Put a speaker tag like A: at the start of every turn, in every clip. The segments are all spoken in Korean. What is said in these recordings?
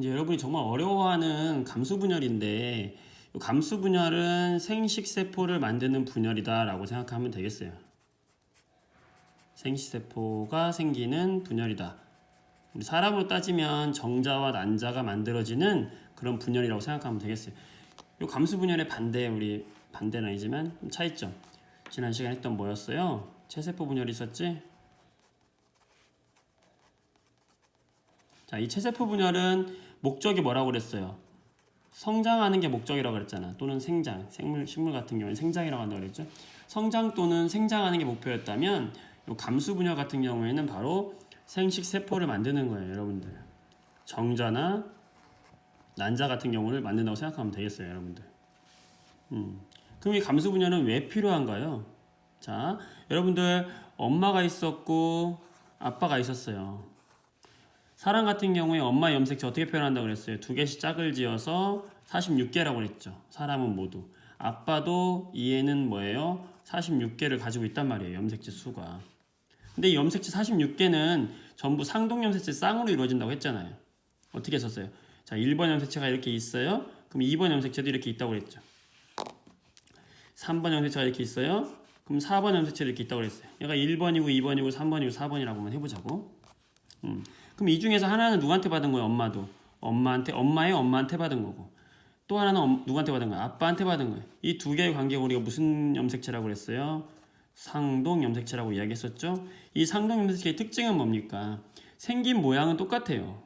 A: 이제 여러분이 정말 어려워하는 감수 분열인데 이 감수 분열은 생식세포를 만드는 분열이다라고 생각하면 되겠어요. 생식세포가 생기는 분열이다. 우리 사람으로 따지면 정자와 난자가 만들어지는 그런 분열이라고 생각하면 되겠어요. 이 감수 분열의 반대, 우리 반대는 아니지만 차이점. 지난 시간에 했던 뭐였어요? 체세포 분열이 있었지? 자, 이 체세포 분열은 목적이 뭐라고 그랬어요? 성장하는 게 목적이라고 그랬잖아. 또는 생장, 식물 같은 경우는 생장이라고 한다고 그랬죠. 성장 또는 생장하는 게 목표였다면 이 감수 분열 같은 경우에는 바로 생식세포를 만드는 거예요, 여러분들. 정자나 난자 같은 경우를 만든다고 생각하면 되겠어요, 여러분들. 그럼 이 감수 분열은 왜 필요한가요? 자, 여러분들 엄마가 있었고 아빠가 있었어요. 사람 같은 경우에 엄마 염색체 어떻게 표현한다고 그랬어요? 2개씩 짝을 지어서 46개라고 그랬죠. 사람은 모두. 아빠도 이에는 뭐예요? 46개를 가지고 있단 말이에요. 염색체 수가. 근데 이 염색체 46개는 전부 상동 염색체 쌍으로 이루어진다고 했잖아요. 어떻게 했었어요? 자, 1번 염색체가 이렇게 있어요. 그럼 2번 염색체도 이렇게 있다고 그랬죠. 3번 염색체가 이렇게 있어요. 그럼 4번 염색체도 이렇게 있다고 그랬어요. 얘가 1번이고 2번이고 3번이고 4번이라고 한번 해보자고. 그럼 이 중에서 하나는 누구한테 받은 거예요? 엄마도. 엄마한테 받은 거고. 또 하나는 누구한테 받은 거예요? 아빠한테 받은 거예요. 이 두 개의 관계가 우리가 무슨 염색체라고 그랬어요? 상동 염색체라고 이야기했었죠. 이 상동 염색체의 특징은 뭡니까? 생긴 모양은 똑같아요.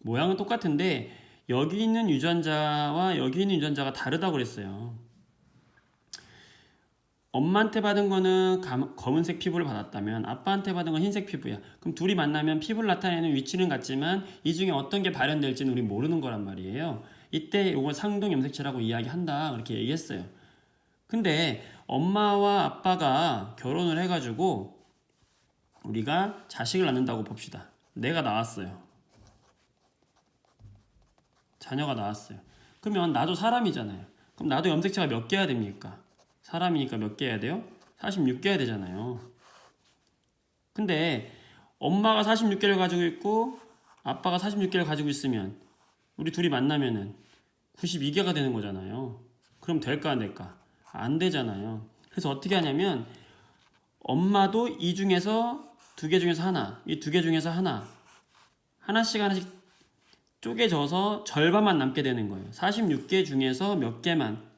A: 모양은 똑같은데 여기 있는 유전자와 여기 있는 유전자가 다르다고 그랬어요. 엄마한테 받은 거는 검은색 피부를 받았다면 아빠한테 받은 건 흰색 피부야. 그럼 둘이 만나면 피부를 나타내는 위치는 같지만 이 중에 어떤 게 발현될지는 우리 모르는 거란 말이에요. 이때 이걸 상동 염색체라고 이야기한다 그렇게 얘기했어요. 근데 엄마와 아빠가 결혼을 해가지고 우리가 자식을 낳는다고 봅시다. 내가 나왔어요. 자녀가 나왔어요. 그러면 나도 사람이잖아요. 그럼 나도 염색체가 몇 개야 됩니까? 사람이니까 몇 개 해야 돼요? 46개 해야 되잖아요. 근데 엄마가 46개를 가지고 있고 아빠가 46개를 가지고 있으면 우리 둘이 만나면은 92개가 되는 거잖아요. 그럼 될까 안 될까? 안 되잖아요. 그래서 어떻게 하냐면 엄마도 이 중에서 2개 중에서 하나, 이 2개 중에서 하나씩 쪼개져서 절반만 남게 되는 거예요. 46개 중에서 몇 개만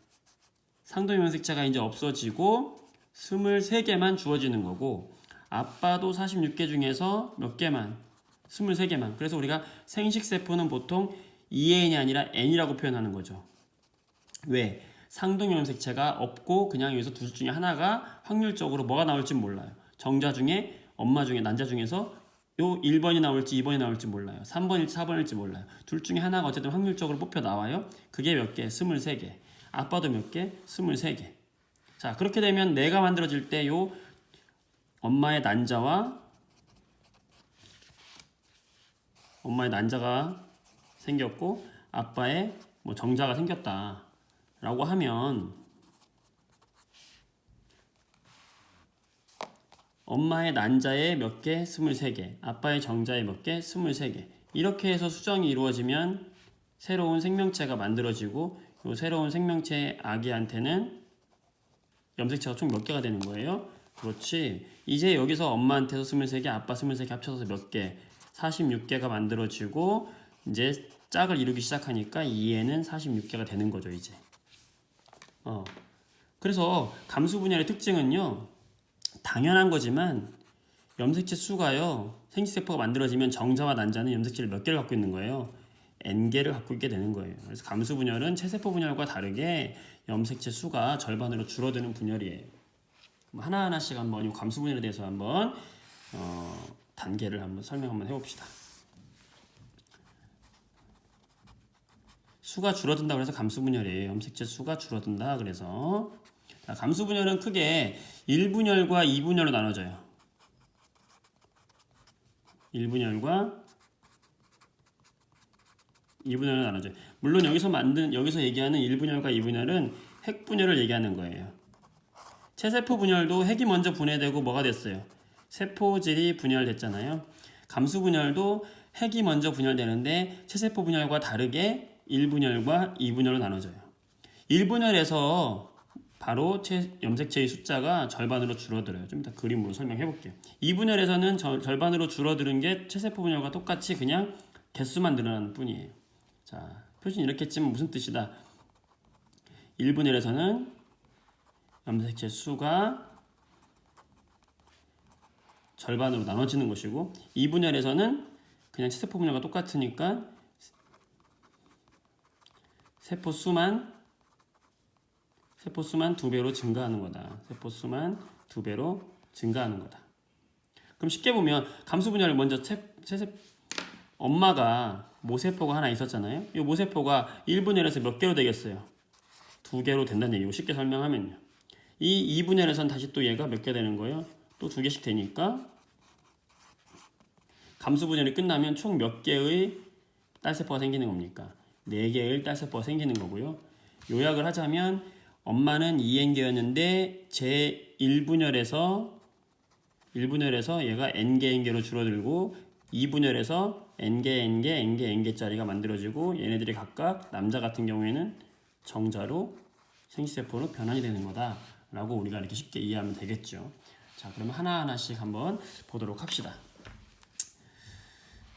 A: 상동 염색체가 이제 없어지고 23개만 주어지는 거고 아빠도 46개 중에서 몇 개만 23개만. 그래서 우리가 생식세포는 보통 2N이 아니라 N이라고 표현하는 거죠. 왜? 상동 염색체가 없고 그냥 여기서 둘 중에 하나가 확률적으로 뭐가 나올지 몰라요. 정자 중에 엄마 중에 난자 중에서 요 1번이 나올지 2번이 나올지 몰라요. 3번일지 4번일지 몰라요. 둘 중에 하나가 어쨌든 확률적으로 뽑혀 나와요. 그게 몇 개? 23개. 아빠도 몇 개? 23개. 자, 그렇게 되면 내가 만들어질 때 요 엄마의 난자가 생겼고 아빠의 뭐 정자가 생겼다라고 하면 엄마의 난자에 몇 개? 23개. 아빠의 정자에 몇 개? 23개. 이렇게 해서 수정이 이루어지면 새로운 생명체가 만들어지고 이 새로운 생명체 아기한테는 염색체가 총 몇 개가 되는 거예요? 그렇지. 이제 여기서 엄마한테서 23개, 아빠 23개 합쳐서 몇 개? 46개가 만들어지고 이제 짝을 이루기 시작하니까 2에는 46개가 되는 거죠, 이제. 그래서 감수 분열의 특징은요. 당연한 거지만 염색체 수가요. 생식세포가 만들어지면 정자와 난자는 염색체를 몇 개를 갖고 있는 거예요? N개를 갖고 있게 되는 거예요. 그래서 감수 분열은 체세포 분열과 다르게 염색체 수가 절반으로 줄어드는 분열이에요. 하나하나씩 한번 이 감수 분열에 대해서 한번 단계를 한번 설명 한번 해봅시다. 수가 줄어든다 그래서 감수 분열이에요. 염색체 수가 줄어든다 그래서 자, 감수 분열은 크게 1분열과 2분열로 나눠져요. 1분열과 2분열로 나눠져요. 물론 여기서 얘기하는 1분열과 2분열은 핵분열을 얘기하는 거예요. 체세포 분열도 핵이 먼저 분해되고 뭐가 됐어요? 세포질이 분열됐잖아요. 감수 분열도 핵이 먼저 분열되는데 체세포 분열과 다르게 1분열과 2분열로 나눠져요. 1분열에서 바로 염색체의 숫자가 절반으로 줄어들어요. 좀 이따 그림으로 설명해 볼게요. 2분열에서는 절반으로 줄어드는 게 체세포 분열과 똑같이 그냥 개수만 늘어나는 뿐이에요. 자, 표시는 이렇게 했지만 무슨 뜻이다? 1분열에서는 염색체 수가 절반으로 나눠지는 것이고 2분열에서는 그냥 체세포 분열과 똑같으니까 세포 수만 2배로 증가하는 거다. 세포 수만 2배로 증가하는 거다. 그럼 쉽게 보면 감수 분열을 먼저 엄마가 모세포가 하나 있었잖아요. 이 모세포가 1분열에서 몇 개로 되겠어요? 2개로 된다는 얘기고 쉽게 설명하면요. 이 2분열에서는 다시 또 얘가 몇 개 되는 거예요? 또 2개씩 되니까 감수 분열이 끝나면 총 몇 개의 딸세포가 생기는 겁니까? 4개의 딸세포가 생기는 거고요. 요약을 하자면 엄마는 2N개였는데 제 1분열에서 얘가 N개로 줄어들고 2분열에서 N개짜리가 만들어지고 얘네들이 각각 남자 같은 경우에는 정자로 생식세포로 변환이 되는 거다 라고 우리가 이렇게 쉽게 이해하면 되겠죠. 자, 그러면 하나하나씩 한번 보도록 합시다.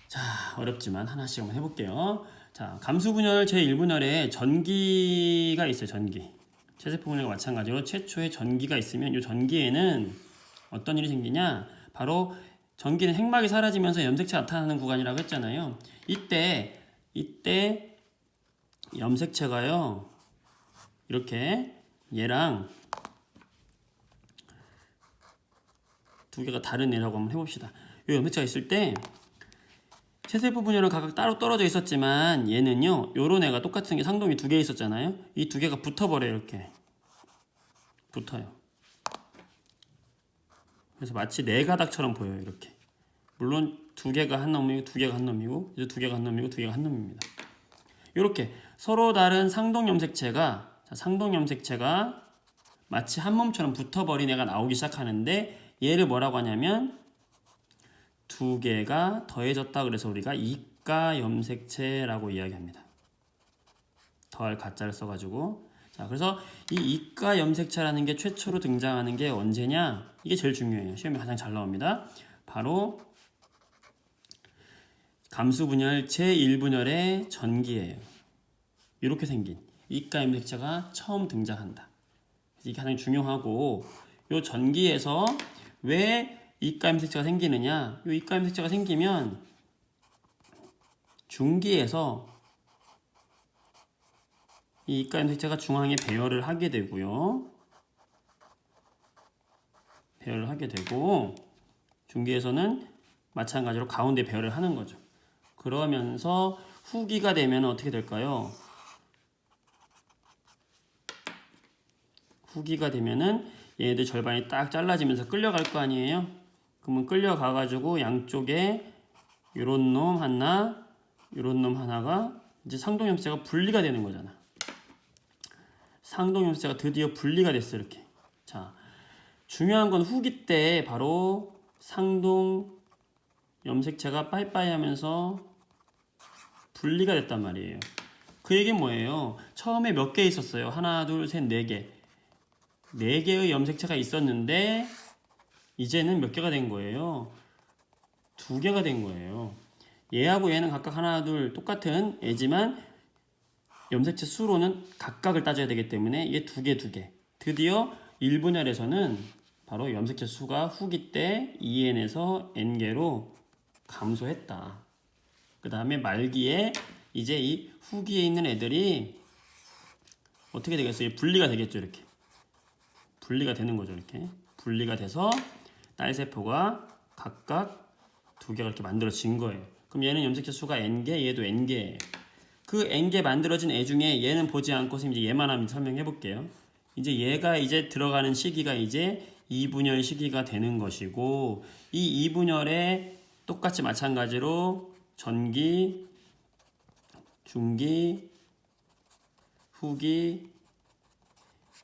A: 자, 어렵지만 하나씩 한번 해볼게요. 자, 감수분열 제1분열에 전기가 있어요. 전기. 체세포 분열과 마찬가지로 최초의 전기가 있으면 이 전기에는 어떤 일이 생기냐? 바로 전기는 핵막이 사라지면서 염색체가 나타나는 구간이라고 했잖아요. 이때 염색체가요. 이렇게 얘랑 두 개가 다른 애라고 한번 해봅시다. 이 염색체가 있을 때 체세포 분열은 각각 따로 떨어져 있었지만 얘는요, 요런 애가 똑같은 게 상동이 2개 있었잖아요. 이 2개가 붙어버려요. 이렇게 붙어요. 그래서 마치 4가닥처럼 보여요. 이렇게. 물론 2개가 한 놈이고 2개가 한 놈이고 이제 2개가 한 놈이고 2개가 한 놈입니다. 이렇게 서로 다른 상동 염색체가 마치 한 몸처럼 붙어버린 애가 나오기 시작하는데 얘를 뭐라고 하냐면 2개가 더해졌다. 그래서 우리가 이가 염색체라고 이야기합니다. 더할 가짜를 써가지고. 자, 그래서 이 이가 염색체라는 게 최초로 등장하는 게 언제냐? 이게 제일 중요해요. 시험에 가장 잘 나옵니다. 바로 감수분열 제1분열의 전기예요. 이렇게 생긴 이가 염색체가 처음 등장한다. 그래서 이게 가장 중요하고 이 전기에서 왜 이가 염색체가 생기느냐? 이 이가 염색체가 생기면 중기에서 이 이가 염색체가 중앙에 배열을 하게 되고요. 배열을 하게 되고 중기에서는 마찬가지로 가운데 배열을 하는 거죠. 그러면서 후기가 되면 어떻게 될까요? 후기가 되면은 얘네들 절반이 딱 잘라지면서 끌려갈 거 아니에요? 그러면 끌려가가지고 양쪽에 요런 놈 하나, 요런 놈 하나가 이제 상동염색체가 분리가 되는 거잖아. 상동염색체가 드디어 분리가 됐어. 이렇게. 자, 중요한 건 후기 때 바로 상동염색체가 빠이빠이 하면서 분리가 됐단 말이에요. 그 얘기는 뭐예요? 처음에 몇 개 있었어요? 하나, 둘, 셋, 4개. 4개의 염색체가 있었는데 이제는 몇 개가 된 거예요? 2개가 된 거예요. 얘하고 얘는 각각 하나, 둘 똑같은 애지만 염색체 수로는 각각을 따져야 되기 때문에 얘 2개. 드디어 1분열에서는 바로 염색체 수가 후기 때 2n에서 n개로 감소했다. 그 다음에 말기에 이제 이 후기에 있는 애들이 어떻게 되겠어요? 분리가 되겠죠. 이렇게. 분리가 되는 거죠. 이렇게. 분리가 돼서 딸세포가 각각 2개가 이렇게 만들어진 거예요. 그럼 얘는 염색체 수가 n개, 얘도 n개예요. 그 n개 만들어진 애 중에 얘는 보지 않고서 이제 얘만 한번 설명해 볼게요. 이제 얘가 이제 들어가는 시기가 이제 2분열 시기가 되는 것이고 이 2분열에 똑같이 마찬가지로 전기, 중기, 후기,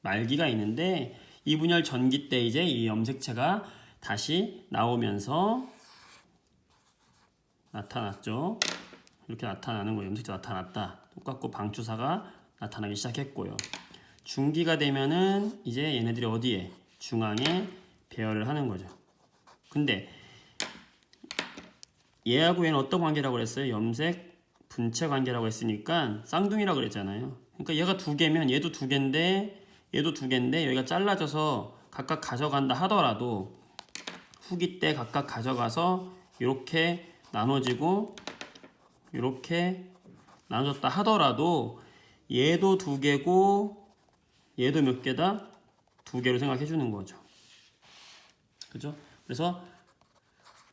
A: 말기가 있는데 2분열 전기 때 이제 이 염색체가 다시 나오면서 나타났죠. 이렇게 나타나는 거예요. 염색체 나타났다. 똑같고 방추사가 나타나기 시작했고요. 중기가 되면은 이제 얘네들이 어디에? 중앙에 배열을 하는 거죠. 근데 얘하고 얘는 어떤 관계라고 그랬어요? 염색 분체 관계라고 했으니까 쌍둥이라고 그랬잖아요. 그러니까 얘가 두 개면 얘도 두 개인데 얘도 두 개인데 여기가 잘라져서 각각 가져간다 하더라도 후기 때 각각 가져가서 이렇게 나눠지고 이렇게 나눠졌다 하더라도 얘도 두 개고 얘도 몇 개다? 두 개로 생각해 주는 거죠. 그죠? 그래서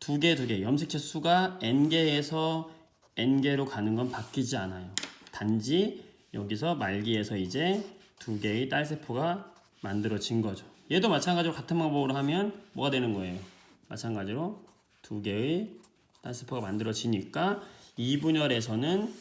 A: 두 개 염색체 수가 n개에서 n개로 가는 건 바뀌지 않아요. 단지 여기서 말기에서 이제 두 개의 딸세포가 만들어진 거죠. 얘도 마찬가지로 같은 방법으로 하면 뭐가 되는 거예요? 마찬가지로 두 개의 딸세포가 만들어지니까 이분열에서는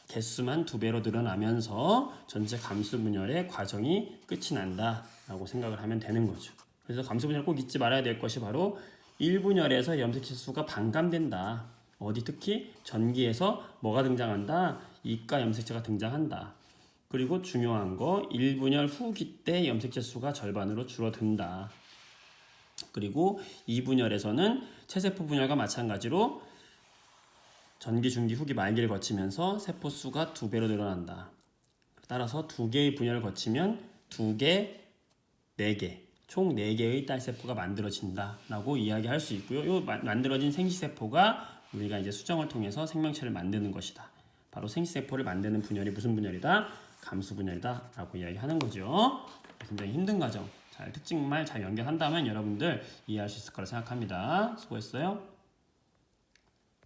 A: 개수만 2배로 늘어나면서 전체 감수분열의 과정이 끝이 난다 라고 생각을 하면 되는 거죠. 그래서 감수분열 꼭 잊지 말아야 될 것이 바로 1분열에서 염색체 수가 반감된다. 어디 특히 전기에서 뭐가 등장한다? 이가 염색체가 등장한다. 그리고 중요한 거 1분열 후기 때 염색체 수가 절반으로 줄어든다. 그리고 2분열에서는 체세포 분열과 마찬가지로 전기, 중기, 후기, 말기를 거치면서 세포 수가 2배로 늘어난다. 따라서 2개의 분열을 거치면 2개, 4개, 총 4개의 딸세포가 만들어진다 라고 이야기할 수 있고요. 이 만들어진 생시세포가 우리가 이제 수정을 통해서 생명체를 만드는 것이다. 바로 생시세포를 만드는 분열이 무슨 분열이다? 감수분열이다 라고 이야기하는 거죠. 굉장히 힘든 과정. 잘 특징말 잘 연결한다면 여러분들 이해할 수 있을 거라 생각합니다. 수고했어요.